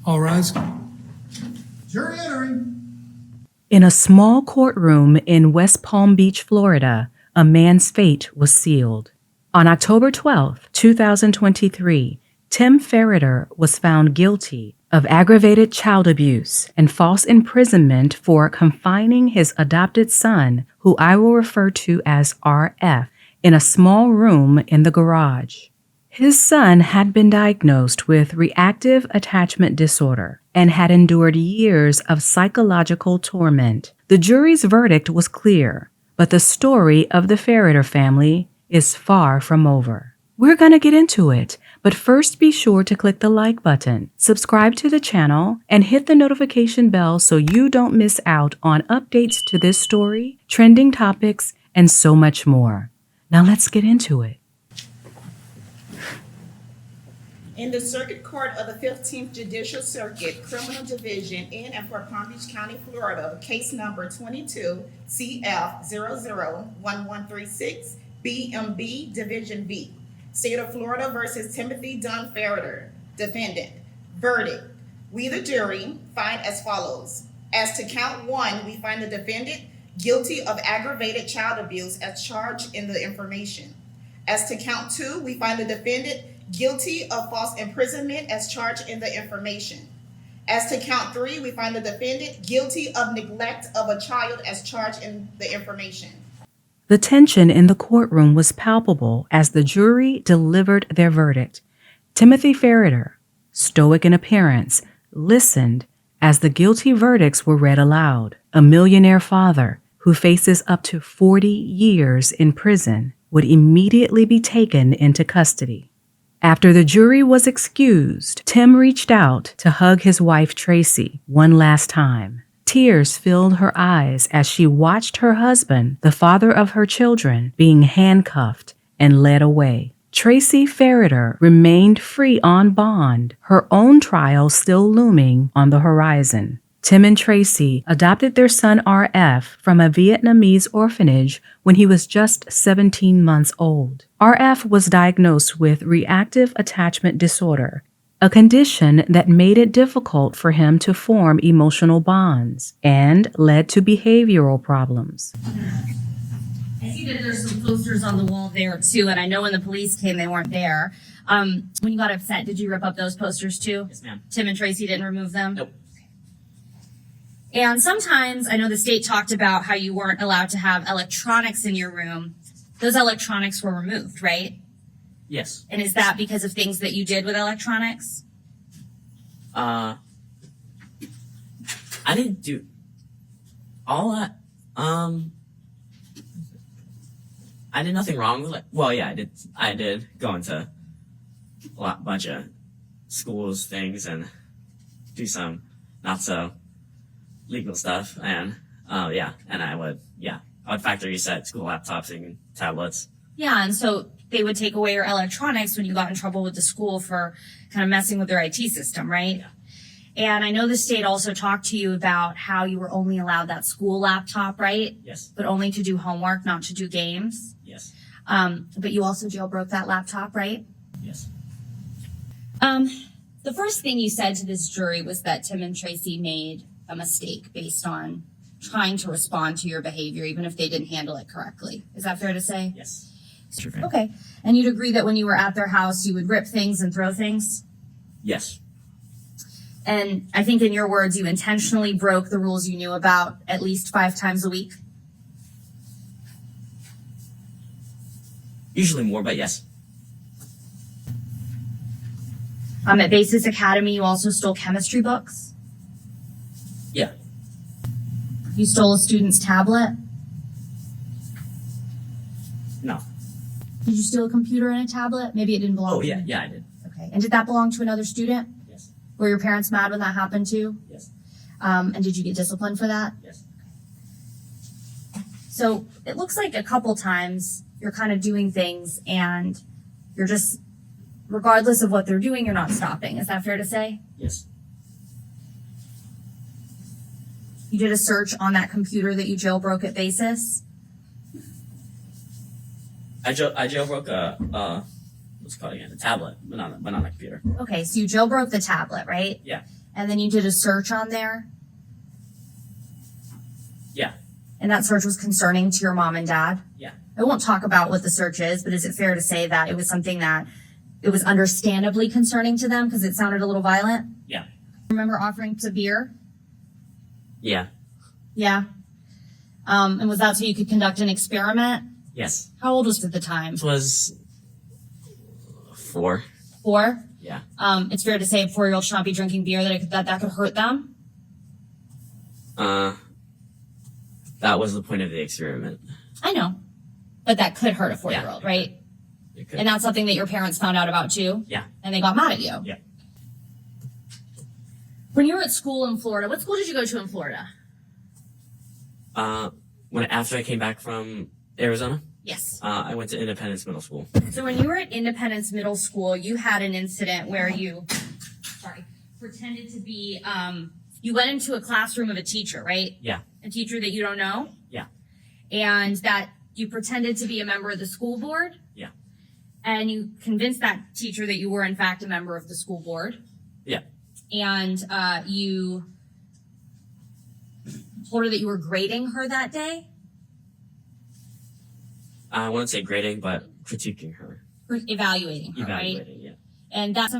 All rise. Jury entering. In a small courtroom in West Palm Beach, Florida, a man's fate was sealed. On October 12, 2023, Tim Ferriter was found guilty of aggravated child abuse and false imprisonment for confining his adopted son, who I will refer to as RF, in a small room in the garage. His son had been diagnosed with reactive attachment disorder and had endured years of psychological torment. The jury's verdict was clear, but the story of the Ferriter family is far from over. We're going to get into it, but first be sure to click the like button, subscribe to the channel, and hit the notification bell so you don't miss out on updates to this story, trending topics, and so much more. Now let's get into it. In the Circuit Court of the 15th Judicial Circuit, Criminal Division in and for Palm Beach County, Florida, case number 22 CF 001136 BMB Division B. State of Florida versus Timothy Dunn Ferriter, defendant. Verdict. We, the jury, find as follows. As to count one, we find the defendant guilty of aggravated child abuse as charged in the information. As to count two, we find the defendant guilty of false imprisonment as charged in the information. As to count three, we find the defendant guilty of neglect of a child as charged in the information. The tension in the courtroom was palpable as the jury delivered their verdict. Timothy Ferriter, stoic in appearance, listened as the guilty verdicts were read aloud. A millionaire father who faces up to 40 years in prison would immediately be taken into custody. After the jury was excused, Tim reached out to hug his wife Tracy one last time. Tears filled her eyes as she watched her husband, the father of her children, being handcuffed and led away. Tracy Ferriter remained free on bond, her own trial still looming on the horizon. Tim and Tracy adopted their son RF from a Vietnamese orphanage when he was just 17 months old. RF was diagnosed with reactive attachment disorder, a condition that made it difficult for him to form emotional bonds and led to behavioral problems. I see that there's some posters on the wall there too, and I know when the police came, they weren't there. When you got upset, did you rip up those posters too? Yes, ma'am. Tim and Tracy didn't remove them? Nope. And sometimes, I know the state talked about how you weren't allowed to have electronics in your room. Those electronics were removed, right? Yes. And is that because of things that you did with electronics? I didn't do all that. I did nothing wrong with it. Well, yeah, I did go into a bunch of schools things and do some not so legal stuff, and and I would factory reset school laptops and tablets. Yeah, and so they would take away your electronics when you got in trouble with the school for kind of messing with their IT system, right? Yeah. And I know the state also talked to you about how you were only allowed that school laptop, right? Yes. But only to do homework, not to do games. Yes. But you also jailbroke that laptop, right? Yes. The first thing you said to this jury was that Tim and Tracy made a mistake based on trying to respond to your behavior, even if they didn't handle it correctly. Is that fair to say? Yes. Okay. And you'd agree that when you were at their house, you would rip things and throw things? Yes. And I think in your words, you intentionally broke the rules you knew about at least 5 times a week? Usually more, but yes. At Basis Academy, you also stole chemistry books? Yeah. You stole a student's tablet? No. Did you steal a computer and a tablet? Maybe it didn't belong to you. Yeah, I did. Okay. And did that belong to another student? Yes. Were your parents mad when that happened too? Yes. And did you get disciplined for that? Yes. So it looks like a couple times you're kind of doing things and you're just, regardless of what they're doing, you're not stopping. Is that fair to say? Yes. You did a search on that computer that you jailbroke at Basis? I jailbroke what's it called again? A tablet, but not a computer. Okay, so you jailbroke the tablet, right? Yeah. And then you did a search on there? Yeah. And that search was concerning to your mom and dad? Yeah. I won't talk about what the search is, but is it fair to say that it was something that it was understandably concerning to them because it sounded a little violent? Yeah. Remember offering to beer? Yeah. Yeah. And was that so you could conduct an experiment? Yes. How old was it at the time? This was 4. 4? Yeah. It's fair to say a 4-year-old should not be drinking beer, that could hurt them? That was the point of the experiment. I know. But that could hurt a 4-year-old, Yeah. right? It could. And that's something that your parents found out about too? Yeah. And they got mad at you? Yeah. When you were at school in Florida, what school did you go to in Florida? After I came back from Arizona, Yes. I went to Independence Middle School. So when you were at Independence Middle School, you had an incident where you, pretended to be, you went into a classroom of a teacher, right? Yeah. A teacher that you don't know? Yeah. And that you pretended to be a member of the school board? Yeah. And you convinced that teacher that you were in fact a member of the school board? Yeah. And you told her that you were grading her that day? I wouldn't say grading, but critiquing her. Or evaluating her, right? Evaluating, yeah. And that's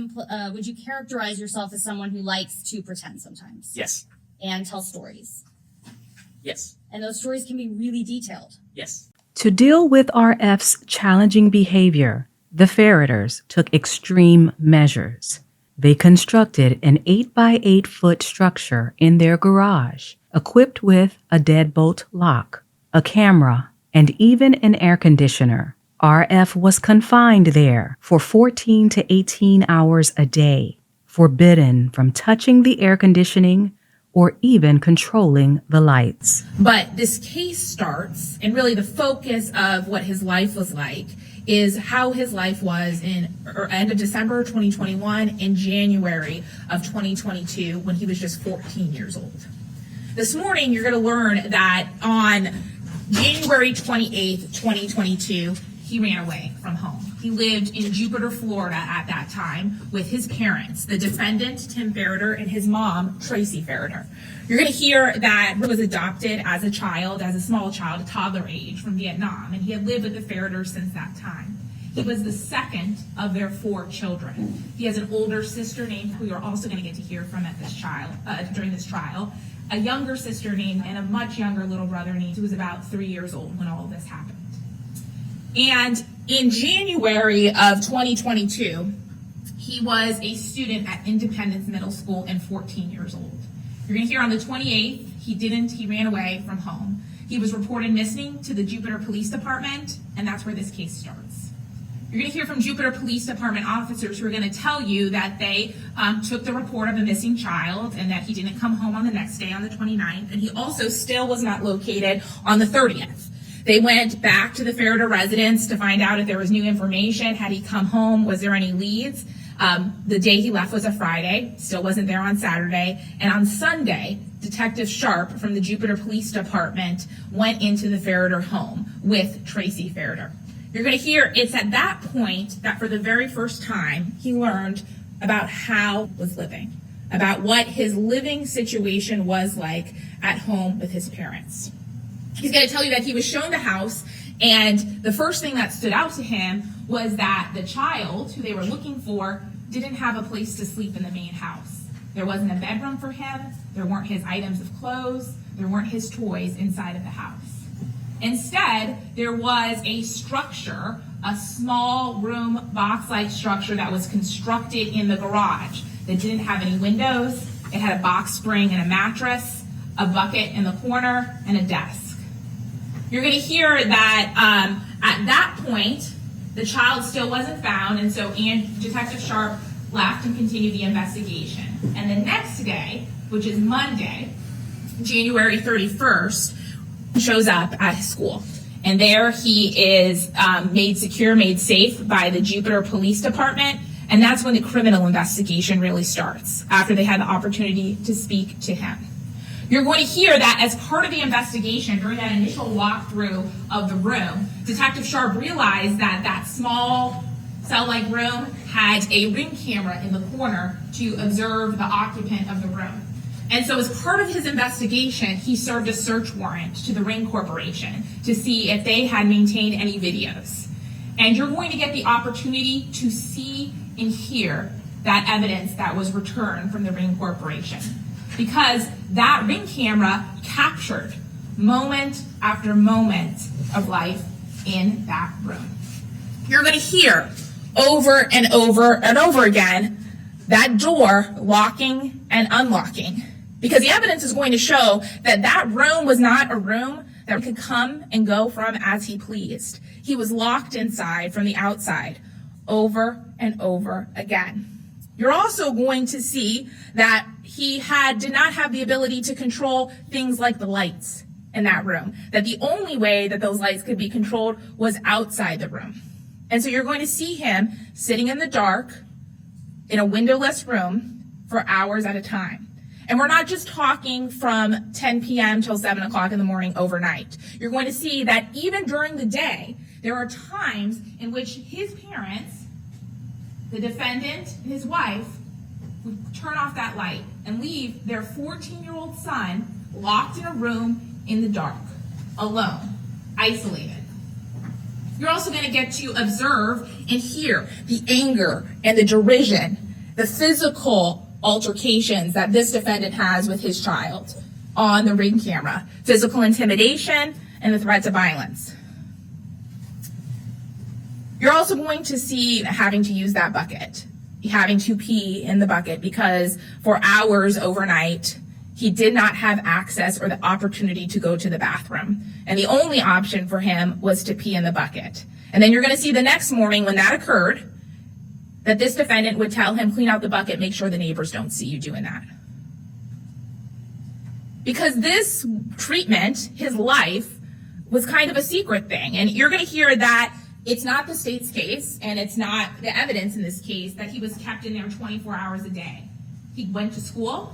would you characterize yourself as someone who likes to pretend sometimes? Yes. And tell stories? Yes. And those stories can be really detailed. Yes. To deal with RF's challenging behavior, the Ferriters took extreme measures. They constructed an 8-by-8-foot structure in their garage, equipped with a deadbolt lock, a camera, and even an air conditioner. RF was confined there for 14 to 18 hours a day, forbidden from touching the air conditioning or even controlling the lights. But this case starts, and really the focus of what his life was like is how his life was in end of December 2021 and January of 2022 when he was just 14 years old. This morning, you're going to learn that on January 28th, 2022, he ran away from home. He lived in Jupiter, Florida at that time with his parents, the defendant, Tim Ferriter, and his mom, Tracy Ferriter. You're going to hear that he was adopted as a child, as a small child, a toddler age from Vietnam, and he had lived with the Ferriters since that time. He was the second of their 4 children. He has an older sister named, who you're also going to get to hear from at this during this trial, a younger sister named, and a much younger little brother named, who was about 3 years old when all of this happened. And in January of 2022, he was a student at Independence Middle School and 14 years old. You're going to hear on the 28th, he ran away from home. He was reported missing to the Jupiter Police Department, and that's where this case starts. You're going to hear from Jupiter Police Department officers who are going to tell you that they took the report of a missing child and that he didn't come home on the next day on the 29th, and he also still was not located on the 30th. They went back to the Ferriter residence to find out if there was new information. Had he come home? Was there any leads? The day he left was a Friday, still wasn't there on Saturday. And on Sunday, Detective Sharp from the Jupiter Police Department went into the Ferriter home with Tracy Ferriter. You're going to hear it's at that point that for the very first time, he learned about how he was living, about what his living situation was like at home with his parents. He's going to tell you that he was shown the house, and the first thing that stood out to him was that the child who they were looking for didn't have a place to sleep in the main house. There wasn't a bedroom for him, there weren't his items of clothes, there weren't his toys inside of the house. Instead, there was a structure, a small room box-like structure that was constructed in the garage that didn't have any windows. It had a box spring and a mattress, a bucket in the corner, and a desk. You're going to hear that at that point, the child still wasn't found, and so Detective Sharp left and continued the investigation. And the next day, which is Monday, January 31st, shows up at his school. And there he is made secure, made safe by the Jupiter Police Department, and that's when the criminal investigation really starts, after they had the opportunity to speak to him. You're going to hear that as part of the investigation, during that initial walkthrough of the room, Detective Sharp realized that that small cell-like room had a ring camera in the corner to observe the occupant of the room. And so as part of his investigation, he served a search warrant to the Ring Corporation to see if they had maintained any videos. And you're going to get the opportunity to see and hear that evidence that was returned from the Ring Corporation, because that Ring camera captured moment after moment of life in that room. You're going to hear over and over and over again that door locking and unlocking, because the evidence is going to show that that room was not a room that could come and go from as he pleased. He was locked inside from the outside over and over again. You're also going to see that he did not have the ability to control things like the lights in that room, that the only way that those lights could be controlled was outside the room. And so you're going to see him sitting in the dark in a windowless room for hours at a time. And we're not just talking from 10 p.m. till 7 o'clock in the morning overnight. You're going to see that even during the day, there are times in which his parents, the defendant and his wife, would turn off that light and leave their 14-year-old son locked in a room in the dark, alone, isolated. You're also going to get to observe and hear the anger and the derision, the physical altercations that this defendant has with his child on the Ring camera, physical intimidation and the threats of violence. You're also going to see having to use that bucket, having to pee in the bucket, because for hours overnight, he did not have access or the opportunity to go to the bathroom. And the only option for him was to pee in the bucket. And then you're going to see the next morning when that occurred, that this defendant would tell him, clean out the bucket, make sure the neighbors don't see you doing that. Because this treatment, his life, was kind of a secret thing. And you're going to hear that it's not the state's case, and it's not the evidence in this case, that he was kept in there 24 hours a day. He went to school.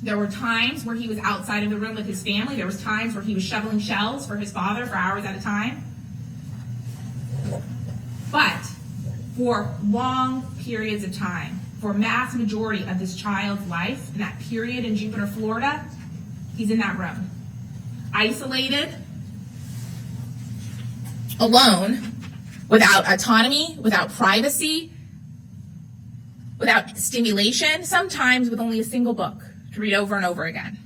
There were times where he was outside of the room with his family. There was times where he was shoveling shells for his father for hours at a time. But for long periods of time, for a mass majority of this child's life, in that period in Jupiter, Florida, he's in that room, isolated, alone, without autonomy, without privacy, without stimulation, sometimes with only a single book to read over and over again.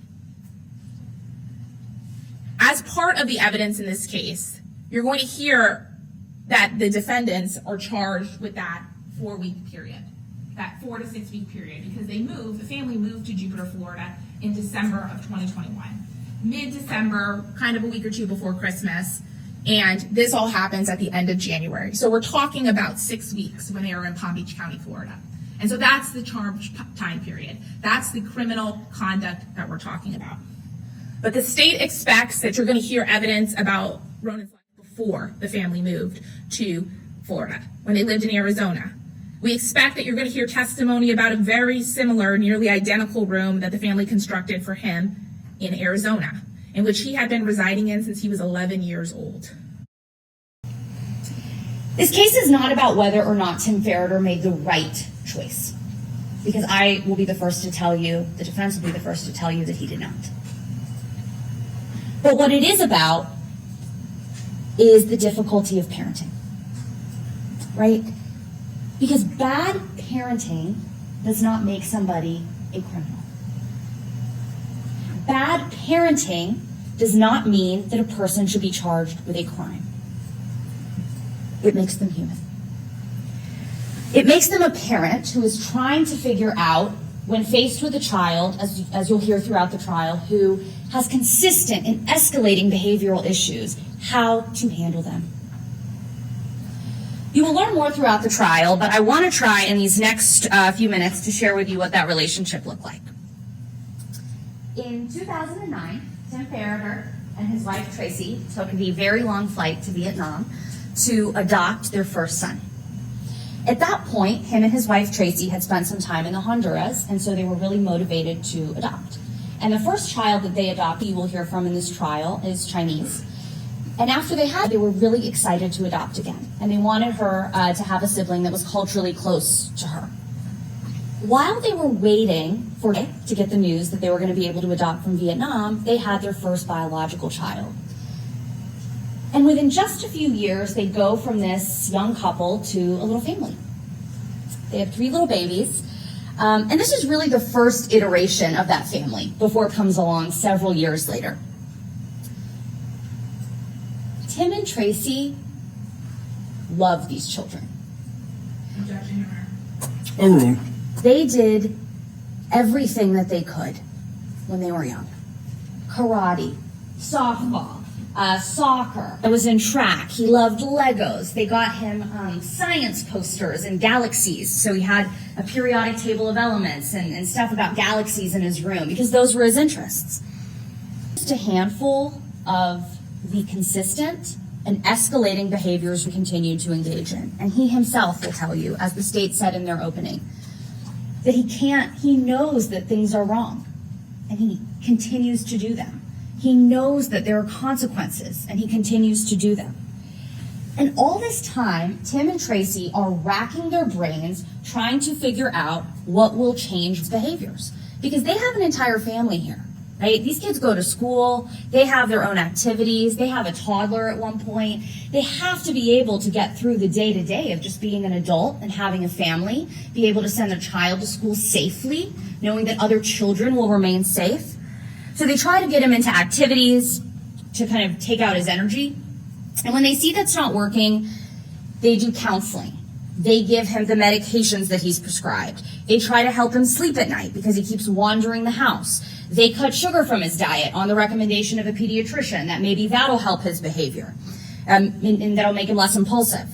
As part of the evidence in this case, you're going to hear that the defendants are charged with that 4-week period, that 4 to 6 week period, because the family moved to Jupiter, Florida in December of 2021. Mid-December, kind of a week or two before Christmas, and this all happens at the end of January. So we're talking about 6 weeks when they were in Palm Beach County, Florida. And so that's the charge time period. That's the criminal conduct that we're talking about. But the state expects that you're going to hear evidence about Ronan's life before the family moved to Florida, when they lived in Arizona. We expect that you're going to hear testimony about a very similar, nearly identical room that the family constructed for him in Arizona, in which he had been residing in since he was 11 years old. This case is not about whether or not Tim Ferriter made the right choice, because I will be the first to tell you, the defense will be the first to tell you that he did not. But what it is about is the difficulty of parenting, right? Because bad parenting does not make somebody a criminal. Bad parenting does not mean that a person should be charged with a crime. It makes them human. It makes them a parent who is trying to figure out, when faced with a child, as you'll hear throughout the trial, who has consistent and escalating behavioral issues, how to handle them. You will learn more throughout the trial, but I want to try in these next few minutes to share with you what that relationship looked like. In 2009, Tim Ferriter and his wife Tracy took the very long flight to Vietnam to adopt their first son. At that point, him and his wife Tracy had spent some time in Honduras, and so they were really motivated to adopt. And the first child that they adopted, you will hear from in this trial, is Chinese. And after they were really excited to adopt again. And they wanted her to have a sibling that was culturally close to her. While they were waiting to get the news that they were going to be able to adopt from Vietnam, they had their first biological child. And within just a few years, they go from this young couple to a little family. They have 3 little babies. And this is really the first iteration of that family before it comes along several years later. Tim and Tracy love these children. They did everything that they could when they were young. Karate, softball, soccer. I was in track. He loved Legos. They got him science posters and galaxies. So he had a periodic table of elements and stuff about galaxies in his room because those were his interests. Just a handful of the consistent and escalating behaviors we continued to engage in. And he himself will tell you, as the state said in their opening, that he knows that things are wrong, and he continues to do them. He knows that there are consequences, and he continues to do them. And all this time, Tim and Tracy are racking their brains trying to figure out what will change behaviors. Because they have an entire family here, right? These kids go to school, they have their own activities, they have a toddler at one point. They have to be able to get through the day-to-day of just being an adult and having a family, be able to send their child to school safely, knowing that other children will remain safe. So they try to get him into activities to kind of take out his energy. And when they see that's not working, they do counseling. They give him the medications that he's prescribed. They try to help him sleep at night because he keeps wandering the house. They cut sugar from his diet on the recommendation of a pediatrician, that maybe that'll help his behavior, and that'll make him less impulsive.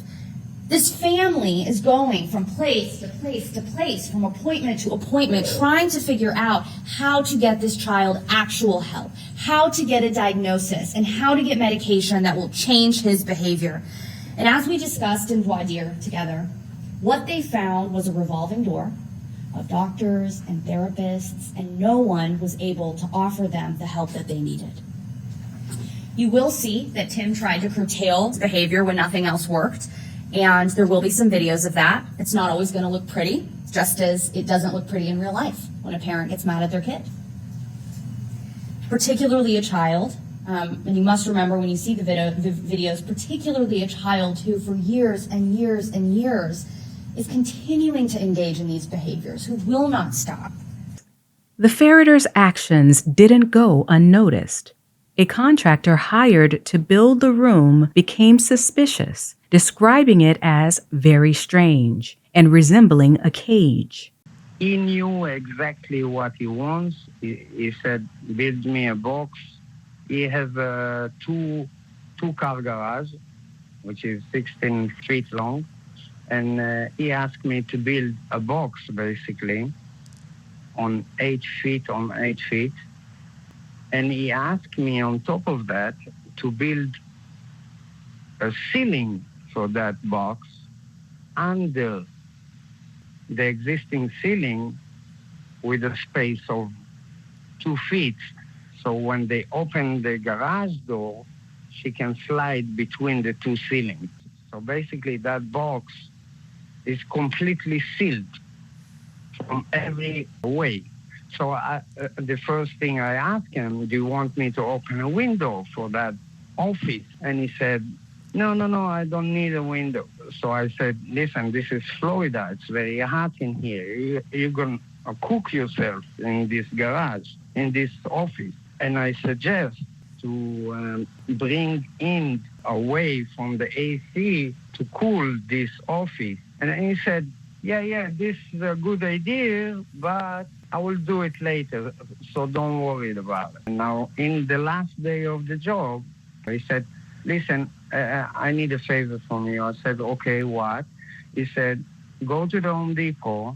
This family is going from place to place to place, from appointment to appointment, trying to figure out how to get this child actual help, how to get a diagnosis, and how to get medication that will change his behavior. And as we discussed in voir dire together, what they found was a revolving door of doctors and therapists, and no one was able to offer them the help that they needed. You will see that Tim tried to curtail his behavior when nothing else worked, and there will be some videos of that. It's not always going to look pretty, just as it doesn't look pretty in real life when a parent gets mad at their kid. Particularly a child, and you must remember when you see the videos, particularly a child who for years and years and years is continuing to engage in these behaviors, who will not stop. The Ferriter's actions didn't go unnoticed. A contractor hired to build the room became suspicious, describing it as very strange and resembling a cage. He knew exactly what he wants. He said, build me a box. He has a two-car garage, which is 16 feet long. And he asked me to build a box, basically, on 8 feet on 8 feet. And he asked me on top of that to build a ceiling for that box under the existing ceiling with a space of 2 feet. So when they open the garage door, she can slide between the two ceilings. So basically that box is completely sealed from every way. So the first thing I asked him, do you want me to open a window for that office? And he said, no, I don't need a window. So I said, listen, this is Florida. It's very hot in here. You're going to cook yourself in this garage, in this office. And I suggest to bring in away from the AC to cool this office. And he said, yeah, this is a good idea, but I will do it later, so don't worry about it. Now, in the last day of the job, he said, listen, I need a favor from you. I said, okay, what? He said, go to the Home Depot,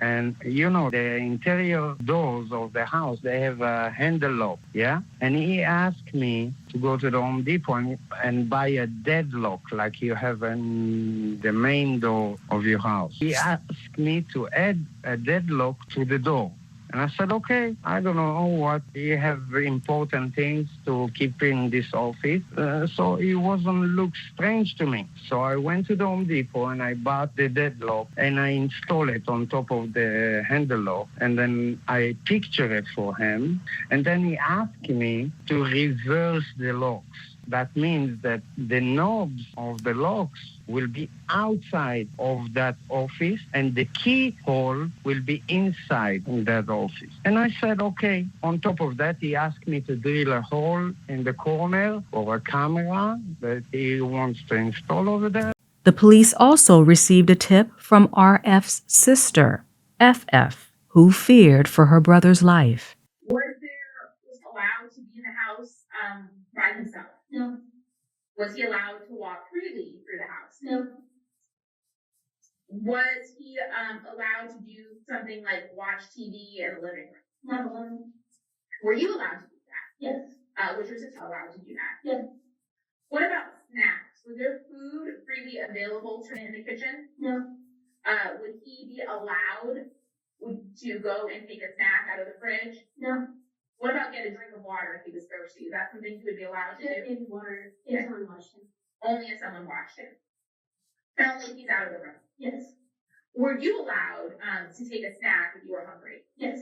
and you know, the interior doors of the house, they have a handle lock, yeah? And he asked me to go to the Home Depot and buy a deadlock like you have in the main door of your house. He asked me to add a deadlock to the door. And I said, okay, I don't know what. You have important things to keep in this office. So it wasn't look strange to me. So I went to the Home Depot and I bought the deadlock and I installed it on top of the handle lock. And then I pictured it for him. And then he asked me to reverse the locks. That means that the knobs of the locks will be outside of that office and the keyhole will be inside in that office. And I said, okay. On top of that, he asked me to drill a hole in the corner for a camera that he wants to install over there. The police also received a tip from RF's sister, FF, who feared for her brother's life. Was allowed to be in the house by himself? No. Was he allowed to walk freely through the house? No. Was he allowed to do something like watch TV in the living room? Not alone. Were you allowed to do that? Yes. Was your sister allowed to do that? Yes. What about snacks? Was there food freely available to him in the kitchen? No. Would he be allowed to go and take a snack out of the fridge? No. What about get a drink of water if he was thirsty? Is that something he would be allowed to do? Maybe water if someone watched him. Only if someone watched him. Only if he's out of the room. Yes. Were you allowed to take a snack if you were hungry? Yes.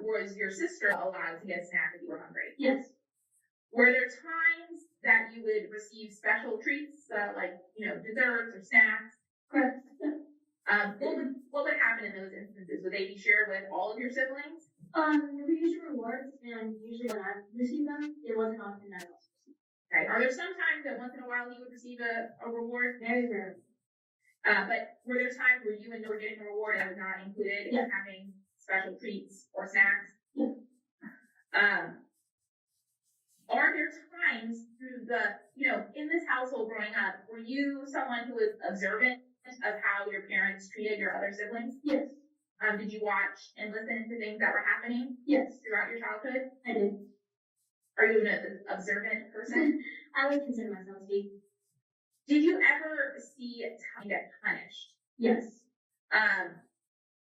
Was your sister allowed to get a snack if you were hungry? Yes. Were there times that you would receive special treats, like, desserts or snacks? Correct. What would happen in those instances? Would they be shared with all of your siblings? We usually rewards, and usually when I receive them, it wasn't often that I was received. Okay. Are there some times that once in a while you would receive a reward? Very rarely. But were there times where you and you were getting a reward that was not included in having special treats or snacks? Yeah. Are there times through in this household growing up, were you someone who was observant of how your parents treated your other siblings? Yes. Did you watch and listen to things that were happening? Yes. Throughout your childhood? I did. Are you an observant person? I would consider myself to be. Did you ever see time get punished? Yes.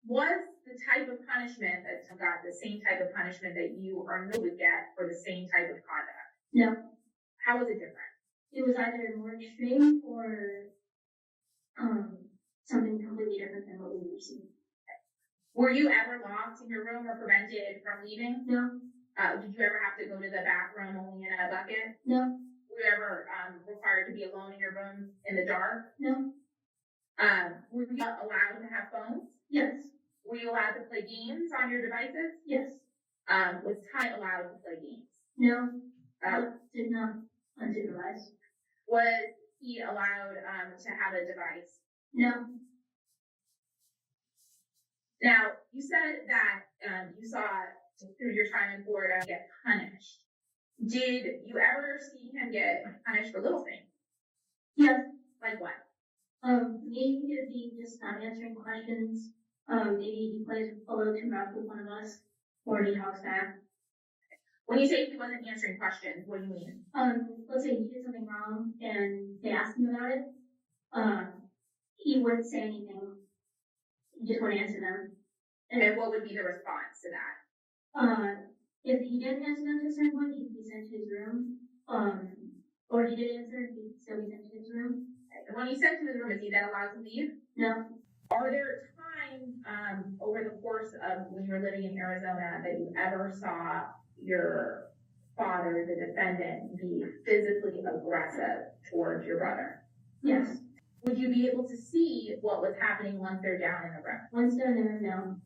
Was the type of punishment that Tom got the same type of punishment that you or Neil would get for the same type of conduct? No. How was it different? It was either more extreme or something completely different than what we received. Were you ever locked in your room or prevented from leaving? No. Did you ever have to go to the bathroom only in a bucket? No. Were you ever required to be alone in your room in the dark? No. Were you allowed to have phones? Yes. Were you allowed to play games on your devices? Yes. Was Ty allowed to play games? No. Did not unsupervised. Was he allowed to have a device? No. Now, you said that you saw through your time in Florida get punished. Did you ever see him get punished for little things? Yes. Like what? Maybe it would be just not answering questions. Maybe he plays a little too rough with one of us, or he talks back. When you say he wasn't answering questions, what do you mean? Let's say he did something wrong and they asked him about it. He wouldn't say anything. He just wouldn't answer them. And what would be the response to that? If he didn't answer them to a certain point, he'd be sent to his room. Or he did answer, he'd still be sent to his room. And when you sent to his room, is he then allowed to leave? No. Are there times over the course of when you were living in Arizona that you ever saw your father, the defendant, be physically aggressive towards your brother? Yes. Would you be able to see what was happening once they're down in the room? Once they're there, no.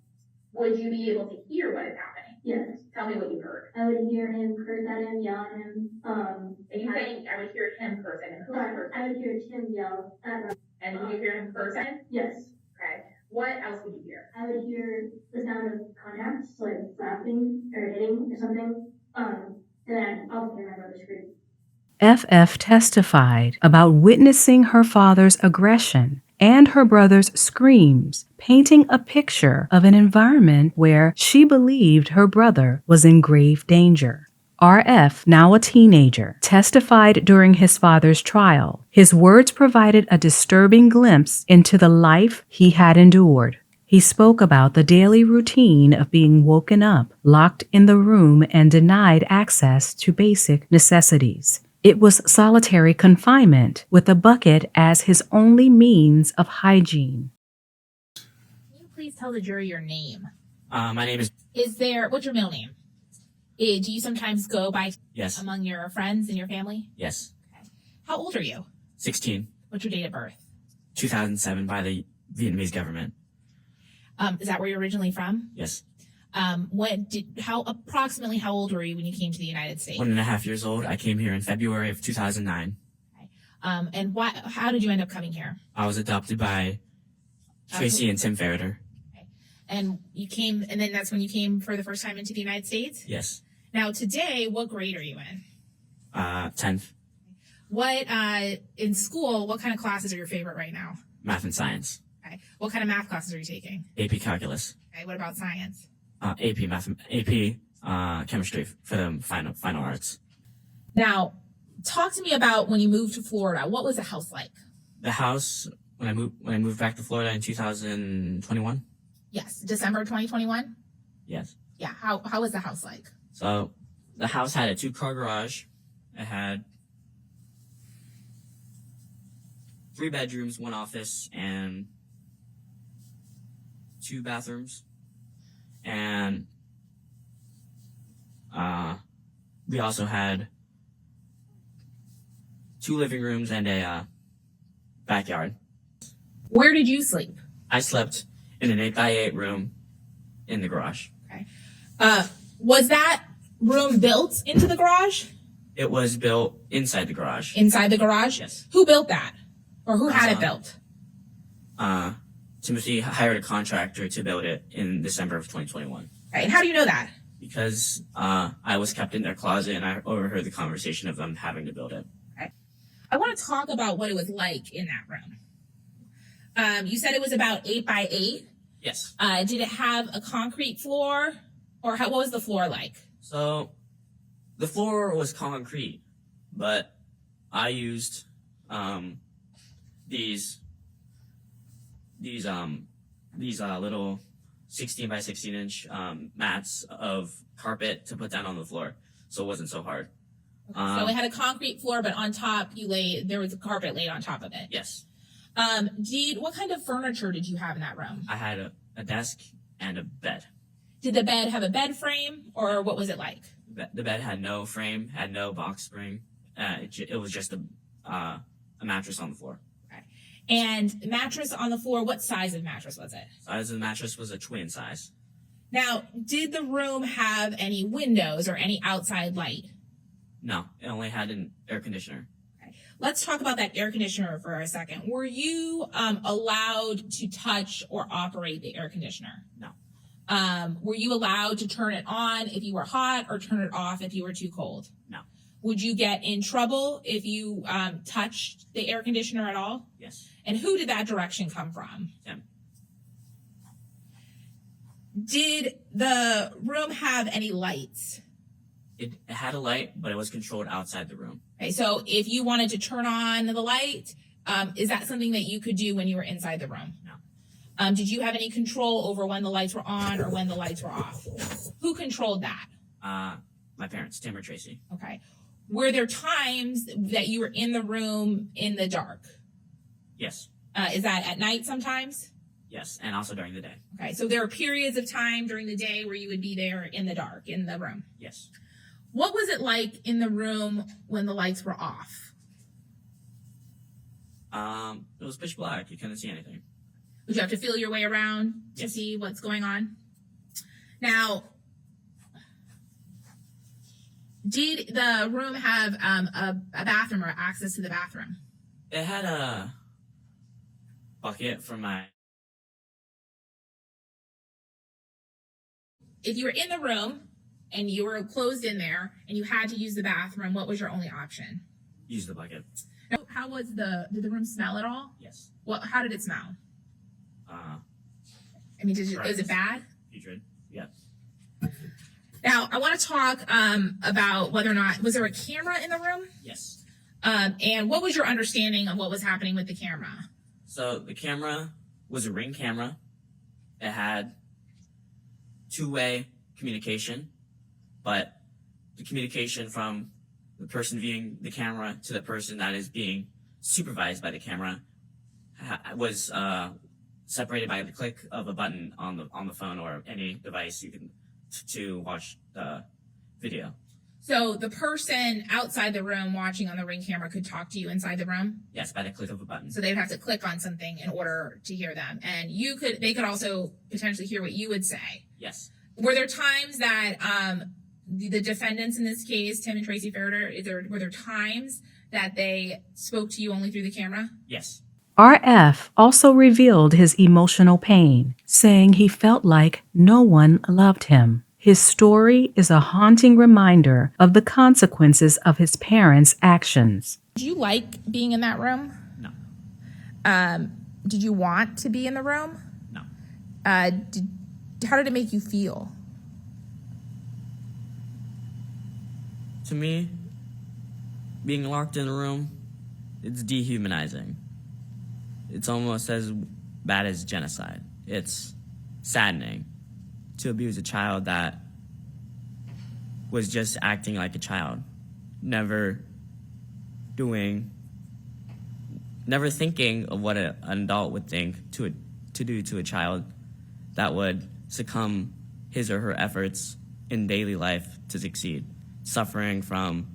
Would you be able to hear what is happening? Yes. Tell me what you heard. I would hear him curse at him, yell at him. And you think I would hear him curse at him? Who I would hear Tim yell at him. And would you hear him curse at him? Yes. Okay. What else would you hear? I would hear the sound of contact, so like slapping or hitting or something. And then I'll hear my brother scream. FF testified about witnessing her father's aggression and her brother's screams, painting a picture of an environment where she believed her brother was in grave danger. RF, now a teenager, testified during his father's trial. His words provided a disturbing glimpse into the life he had endured. He spoke about the daily routine of being woken up, locked in the room, and denied access to basic necessities. It was solitary confinement with a bucket as his only means of hygiene. Can you please tell the jury your name? My name is. What's your middle name? Do you sometimes go by Yes. among your friends and your family? Yes. How old are you? 16. What's your date of birth? 2007 by the Vietnamese government. Is that where you're originally from? Yes. Approximately how old were you when you came to the United States? 1.5 years old. I came here in February of 2009. And how did you end up coming here? I was adopted by Tracy and Tim Ferriter. And you came, and then that's when you came for the first time into the United States? Yes. Now today, what grade are you in? 10th. In school, what kind of classes are your favorite right now? Math and science. Okay. What kind of math classes are you taking? AP calculus. Okay. What about science? AP chemistry for the final arts. Now, talk to me about when you moved to Florida. What was the house like? The house when I moved back to Florida in 2021. Yes, December 2021. Yes. Yeah. How was the house like? So the house had a 2-car garage. It had 3 bedrooms, 1 office, and 2 bathrooms. And we also had 2 living rooms and a backyard. Where did you sleep? I slept in an 8x8 room in the garage. Okay. Was that room built into the garage? It was built inside the garage. Inside the garage? Yes. Who built that? Or who had it built? Timothy hired a contractor to build it in December of 2021. Right. And how do you know that? Because I was kept in their closet and I overheard the conversation of them having to build it. Okay. I want to talk about what it was like in that room. You said it was about 8x8. Yes. Did it have a concrete floor? Or what was the floor like? So the floor was concrete, but I used these little 16 by 16 inch mats of carpet to put down on the floor, so it wasn't so hard. So it had a concrete floor, but on top there was a carpet laid on top of it. Yes. What kind of furniture did you have in that room? I had a desk and a bed. Did the bed have a bed frame, or what was it like? The bed had no frame, had no box spring. It was just a mattress on the floor. Okay. And mattress on the floor, what size of mattress was it? Size of the mattress was a twin size. Now, did the room have any windows or any outside light? No, it only had an air conditioner. Okay. Let's talk about that air conditioner for a second. Were you allowed to touch or operate the air conditioner? No. Were you allowed to turn it on if you were hot or turn it off if you were too cold? No. Would you get in trouble if you touched the air conditioner at all? Yes. And who did that direction come from? Tim. Did the room have any lights? It had a light, but it was controlled outside the room. Okay, so if you wanted to turn on the light, is that something that you could do when you were inside the room? No. Did you have any control over when the lights were on or when the lights were off? Who controlled that? My parents, Tim or Tracy. Okay. Were there times that you were in the room in the dark? Yes. Is that at night sometimes? Yes, and also during the day. Okay, so there are periods of time during the day where you would be there in the dark, in the room. Yes. What was it like in the room when the lights were off? It was pitch black. You couldn't see anything. Would you have to feel your way around to see what's going on? Now, did the room have a bathroom or access to the bathroom? It had a bucket from my... If you were in the room and you were closed in there and you had to use the bathroom, what was your only option? Use the bucket. How was did the room smell at all? Yes. How did it smell? I mean, was it bad? Putrid. Yeah. Now, I want to talk about whether or not, was there a camera in the room? Yes. And what was your understanding of what was happening with the camera? So the camera was a Ring camera. it had two-way communication, but the communication from the person viewing the camera to the person that is being supervised by the camera was separated by the click of a button on the phone or any device you can to watch the video. So the person outside the room watching on the Ring camera could talk to you inside the room? Yes, by the click of a button. So they'd have to click on something in order to hear them. And they could also potentially hear what you would say. Yes. Were there times that the defendants in this case, Tim and Tracy Ferriter, were there times that they spoke to you only through the camera? Yes. RF also revealed his emotional pain, saying he felt like no one loved him. His story is a haunting reminder of the consequences of his parents' actions. Did you like being in that room? No. Did you want to be in the room? No. How did it make you feel? To me, being locked in a room, it's dehumanizing. It's almost as bad as genocide. It's saddening to abuse a child that was just acting like a child, never thinking of what an adult would think to do to a child that would succumb his or her efforts in daily life to succeed, suffering from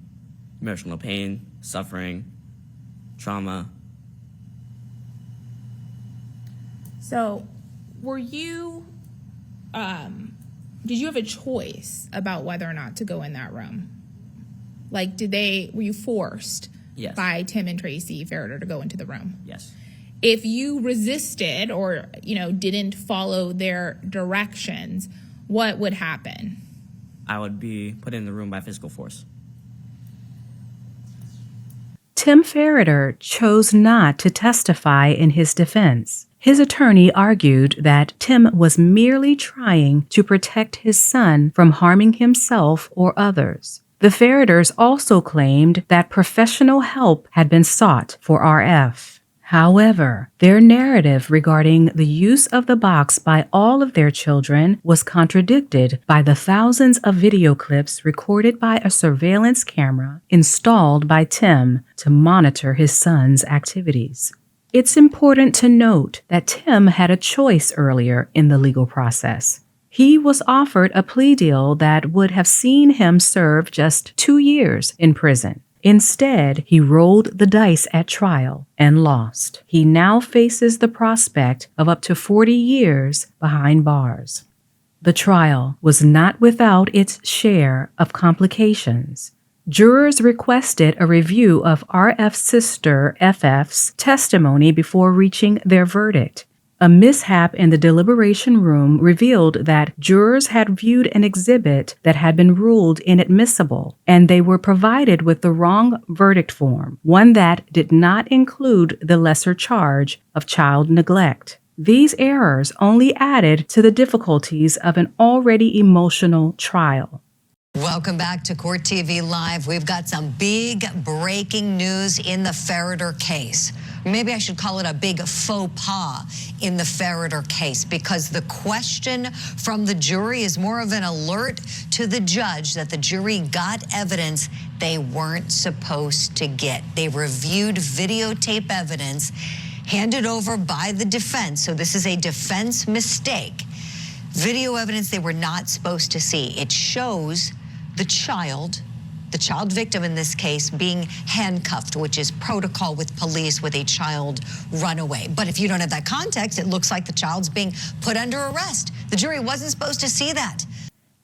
emotional pain, suffering, trauma. So, did you have a choice about whether or not to go in that room? Like, were you forced Yes. by Tim and Tracy Ferriter to go into the room? Yes. If you resisted or, didn't follow their directions, what would happen? I would be put in the room by physical force. Tim Ferriter chose not to testify in his defense. His attorney argued that Tim was merely trying to protect his son from harming himself or others. The Ferriters also claimed that professional help had been sought for RF. However, their narrative regarding the use of the box by all of their children was contradicted by the thousands of video clips recorded by a surveillance camera installed by Tim to monitor his son's activities. It's important to note that Tim had a choice earlier in the legal process. He was offered a plea deal that would have seen him serve just 2 years in prison. Instead, he rolled the dice at trial and lost. He now faces the prospect of up to 40 years behind bars. The trial was not without its share of complications. Jurors requested a review of RF's sister FF's testimony before reaching their verdict. A mishap in the deliberation room revealed that jurors had viewed an exhibit that had been ruled inadmissible, and they were provided with the wrong verdict form, one that did not include the lesser charge of child neglect. These errors only added to the difficulties of an already emotional trial. Welcome back to Court TV Live. We've got some big breaking news in the Ferriter case. Maybe I should call it a big faux pas in the Ferriter case, because the question from the jury is more of an alert to the judge that the jury got evidence they weren't supposed to get. They reviewed videotape evidence handed over by the defense. So this is a defense mistake. Video evidence they were not supposed to see. It shows the child victim in this case, being handcuffed, which is protocol with police with a child runaway. But if you don't have that context, it looks like the child's being put under arrest. The jury wasn't supposed to see that.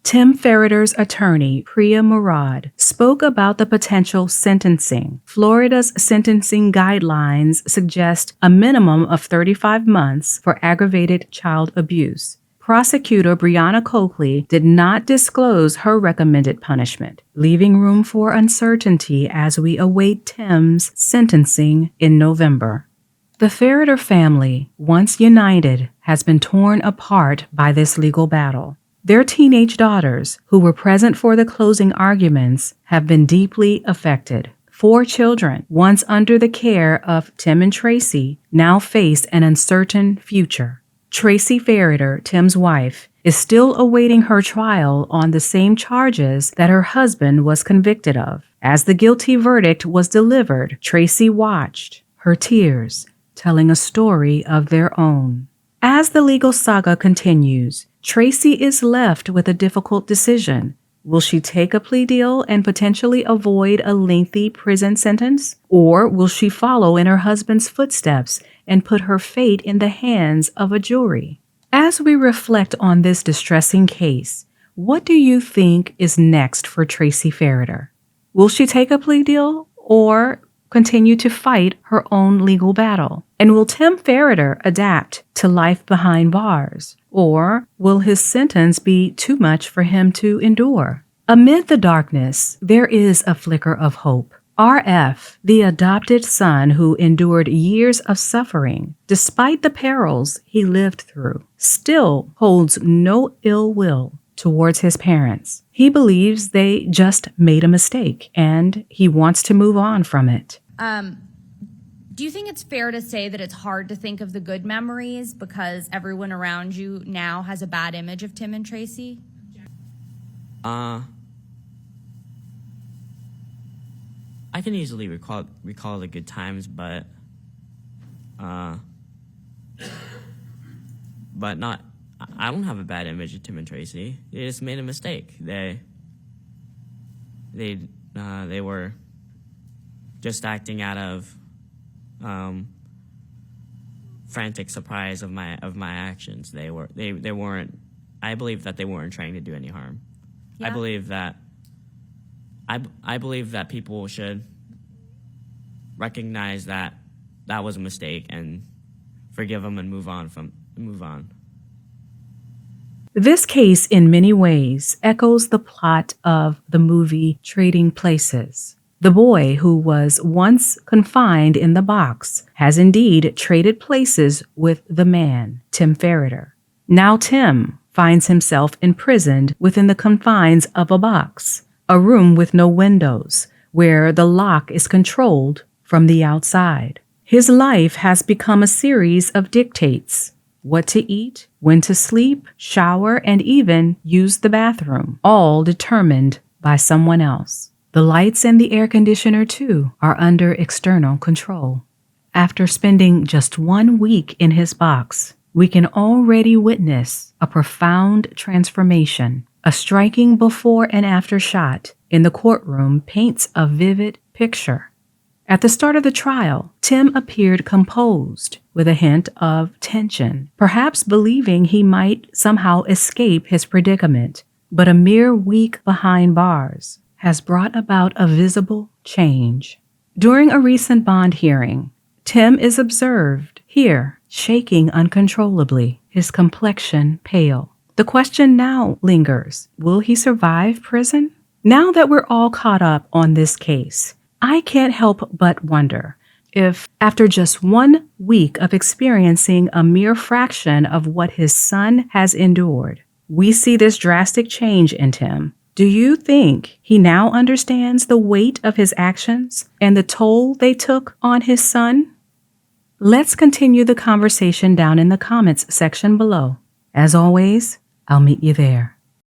Tim Ferriter's attorney, Priya Murad, spoke about the potential sentencing. Florida's sentencing guidelines suggest a minimum of 35 months for aggravated child abuse. Prosecutor Brianna Coakley did not disclose her recommended punishment, leaving room for uncertainty as we await Tim's sentencing in November. The Ferriter family, once united, has been torn apart by this legal battle. Their teenage daughters, who were present for the closing arguments, have been deeply affected. 4 children, once under the care of Tim and Tracy, now face an uncertain future. Tracy Ferriter, Tim's wife, is still awaiting her trial on the same charges that her husband was convicted of. As the guilty verdict was delivered, Tracy watched, her tears telling a story of their own. As the legal saga continues, Tracy is left with a difficult decision. Will she take a plea deal and potentially avoid a lengthy prison sentence? Or will she follow in her husband's footsteps and put her fate in the hands of a jury? As we reflect on this distressing case, what do you think is next for Tracy Ferriter? Will she take a plea deal or continue to fight her own legal battle? And will Tim Ferriter adapt to life behind bars? Or will his sentence be too much for him to endure? Amid the darkness, there is a flicker of hope. RF, the adopted son who endured years of suffering, despite the perils he lived through, still holds no ill will towards his parents. He believes they just made a mistake, and he wants to move on from it. Do you think it's fair to say that it's hard to think of the good memories because everyone around you now has a bad image of Tim and Tracy? I can easily recall the good times, but not. I don't have a bad image of Tim and Tracy. They just made a mistake. They were just acting out of frantic surprise of my actions. They weren't. I believe that they weren't trying to do any harm. Yeah. I believe that people should recognize that was a mistake and forgive them and move on. This case, in many ways, echoes the plot of the movie Trading Places. The boy who was once confined in the box has indeed traded places with the man, Tim Ferriter. Now Tim finds himself imprisoned within the confines of a box, a room with no windows, where the lock is controlled from the outside. His life has become a series of dictates: what to eat, when to sleep, shower, and even use the bathroom, all determined by someone else. The lights and the air conditioner, too, are under external control. After spending just 1 week in his box, we can already witness a profound transformation. A striking before and after shot in the courtroom paints a vivid picture. At the start of the trial, Tim appeared composed, with a hint of tension, perhaps believing he might somehow escape his predicament. But a mere week behind bars has brought about a visible change. During a recent bond hearing, Tim is observed here, shaking uncontrollably, his complexion pale. The question now lingers, will he survive prison? Now that we're all caught up on this case, I can't help but wonder if, after just 1 week of experiencing a mere fraction of what his son has endured, we see this drastic change in Tim. Do you think he now understands the weight of his actions and the toll they took on his son? Let's continue the conversation down in the comments section below. As always, I'll meet you there.